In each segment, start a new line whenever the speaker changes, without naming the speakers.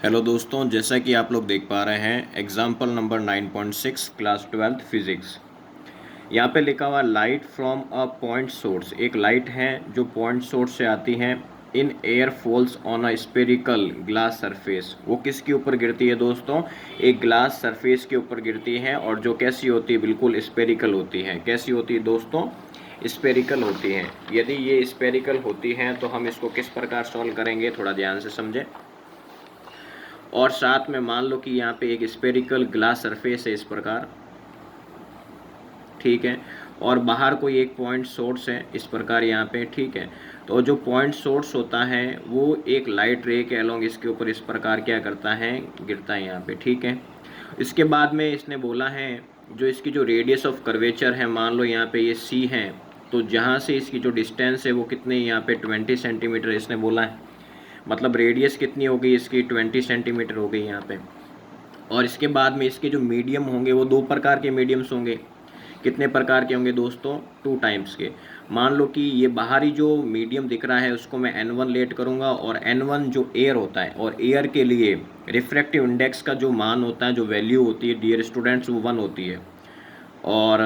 Hello दोस्तों, जैसा कि आप लोग देख पा रहे हैं example number 9.6 class 12th physics. यहाँ पे लिखा हुआ light from a point source. एक लाइट है जो पॉइंट सोर्स से आती है। In air falls on a spherical glass surface. वो किसके ऊपर गिरती है दोस्तों? एक ग्लास सरफेस के ऊपर गिरती है, और जो कैसी होती है? बिल्कुल स्पेरिकल होती है। कैसी होती है दोस्तों? स्पेरिकल होती है। यदि ये स्पेरिकल होती है तो हम इसको किस प्रकार सॉल्व करेंगे, थोड़ा ध्यान से समझें। और साथ में मान लो कि यहाँ पे एक स्पेरिकल ग्लास सरफेस है इस प्रकार, ठीक है, और बाहर कोई एक पॉइंट सोर्स है इस प्रकार यहाँ पे, ठीक है। तो जो पॉइंट सोर्स होता है वो एक लाइट रे के अलोंग इसके ऊपर इस प्रकार क्या करता है? गिरता है यहाँ पे, ठीक है। इसके बाद में इसने बोला है जो इसकी जो रेडियस ऑफ कर्वेचर है, मान लो यहाँ पे ये सी है, तो जहाँ से इसकी जो डिस्टेंस है वो कितने, यहाँ पे 20 सेंटीमीटर इसने बोला है। मतलब रेडियस कितनी हो गई इसकी? 20 सेंटीमीटर हो गई यहाँ पे। और इसके बाद में इसके जो मीडियम होंगे वो दो प्रकार के मीडियम्स होंगे। कितने प्रकार के होंगे दोस्तों? 2 टाइम्स के। मान लो कि ये बाहरी जो मीडियम दिख रहा है उसको मैं N1 लेट करूँगा, और N1 जो एयर होता है, और एयर के लिए रिफ्रैक्टिव इंडेक्स का जो मान होता है, जो वैल्यू होती है डियर स्टूडेंट्स, वो 1 होती है। और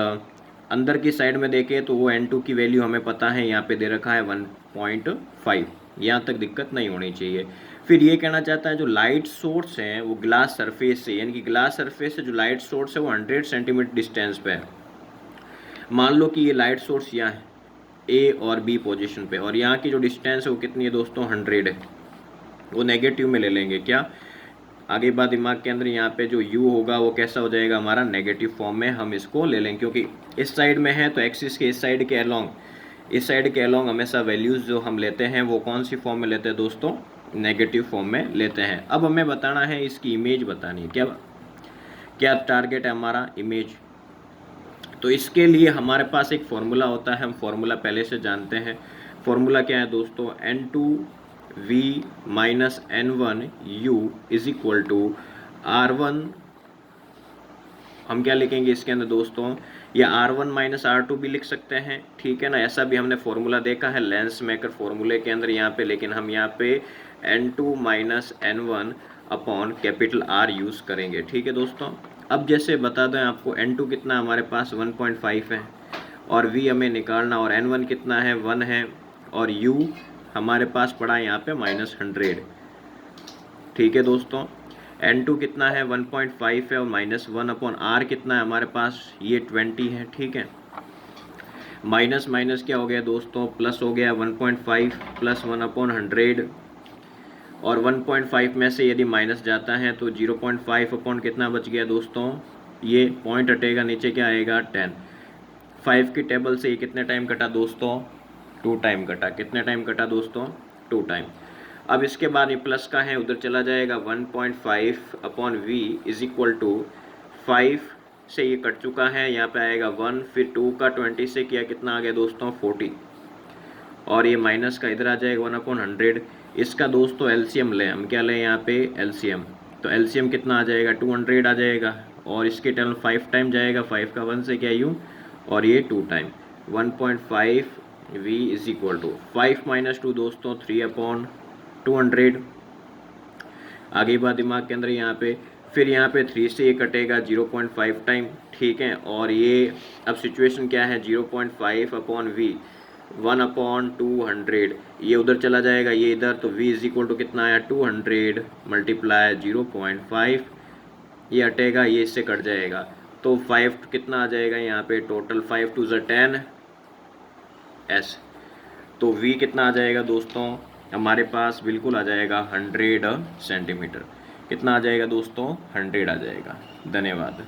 अंदर की साइड में देखें तो वो N2 की वैल्यू हमें पता है, यहाँ पे दे रखा है 1.5। यहाँ तक दिक्कत नहीं होनी चाहिए। फिर ये कहना चाहता है जो लाइट सोर्स है वो ग्लास सरफेस से, यानी कि ग्लास सरफेस से जो लाइट सोर्स है वो 100 सेंटीमीटर डिस्टेंस पे है। मान लो कि ये लाइट सोर्स यहाँ है ए और बी पोजीशन पे, और यहाँ की जो डिस्टेंस है वो कितनी है दोस्तों? 100 है। वो नेगेटिव में ले लेंगे क्या? आगे बात दिमाग के अंदर, यहाँ पे जो u होगा वो कैसा हो जाएगा हमारा? नेगेटिव फॉर्म में हम इसको ले लेंगे, क्योंकि इस साइड में है तो एक्सिस के इस साइड के अलोंग, इस साइड के अलोंग हमेशा वैल्यूज़ जो हम लेते हैं वो कौन सी फॉर्म में लेते हैं दोस्तों? नेगेटिव फॉर्म में लेते हैं। अब हमें बताना है, इसकी इमेज बतानी है। क्या क्या टारगेट है हमारा? इमेज। तो इसके लिए हमारे पास एक फॉर्मूला होता है, हम फॉर्मूला पहले से जानते हैं। फॉर्मूला क्या है दोस्तों? N2V minus N1U is equal to R1। हम क्या लिखेंगे इसके अंदर दोस्तों? या R1 माइनस R2 भी लिख सकते हैं, ठीक है ना। ऐसा भी हमने फॉर्मूला देखा है लेंस मेकर फॉर्मूले के अंदर यहाँ पे, लेकिन हम यहाँ पे N2 minus N1 upon capital R use करेंगे, ठीक है दोस्तों। अब जैसे बता दें आपको, N2 कितना हमारे पास? 1.5 है, और V हमें निकालना, और N1 कितना है? 1 है, और U हमारे पास पड़ा है यहाँ पे -100, ठीक है दोस्तों। N2 कितना है? 1.5 है, और -1 अपॉन R कितना है हमारे पास? ये 20 है, ठीक है। माइनस माइनस क्या हो गया दोस्तों? प्लस हो गया। 1.5 प्लस 1 अपॉन 100, और 1.5 में से यदि माइनस जाता है तो 0.5 अपॉन कितना बच गया दोस्तों? ये पॉइंट हटेगा, नीचे क्या आएगा? 10। 5 की टेबल से ये कितने टाइम कटा दोस्तों? 2 टाइम कटा। कितने टाइम कटा दोस्तों? 2 टाइम। अब इसके बाद ये प्लस का है, उधर चला जाएगा। 1.5 upon V is equal to 5 से ये कट चुका है, यहाँ पे आएगा 1, फिर 2 का 20 से किया, कितना आ गया दोस्तों? 40, और ये माइनस का इधर आ जाएगा 1 अपॉन 100। इसका दोस्तों एलसीएम लें, हम क्या लें यहाँ पे? एलसीएम। तो एलसीएम कितना आ जाएगा? 200 आ जाएगा, और इसके टर्म 5 टाइम जाएगा, 5 का 1 से क्या यू, और ये 2 time. 1.5 V is equal to 5 minus 2 दोस्तों 3 अपॉन 200। आगे बात दिमाग के अंदर यहाँ पे, फिर यहाँ पे 3 से ये कटेगा 0.5 टाइम, ठीक है। और ये अब सिचुएशन क्या है? 0.5 अपॉन V 1 अपॉन 200, ये उधर चला जाएगा, ये इधर, तो V इज इक्वल टू कितना आया? 200 मल्टीप्लाई 0.5, ये हटेगा, ये इससे कट जाएगा, तो 5 कितना आ जाएगा यहाँ पे? Total 5 2 10 S। तो V कितना आ जाएगा दोस्तों? हमारे पास बिल्कुल आ जाएगा 100 सेंटीमीटर। कितना आ जाएगा दोस्तों? 100 आ जाएगा। धन्यवाद।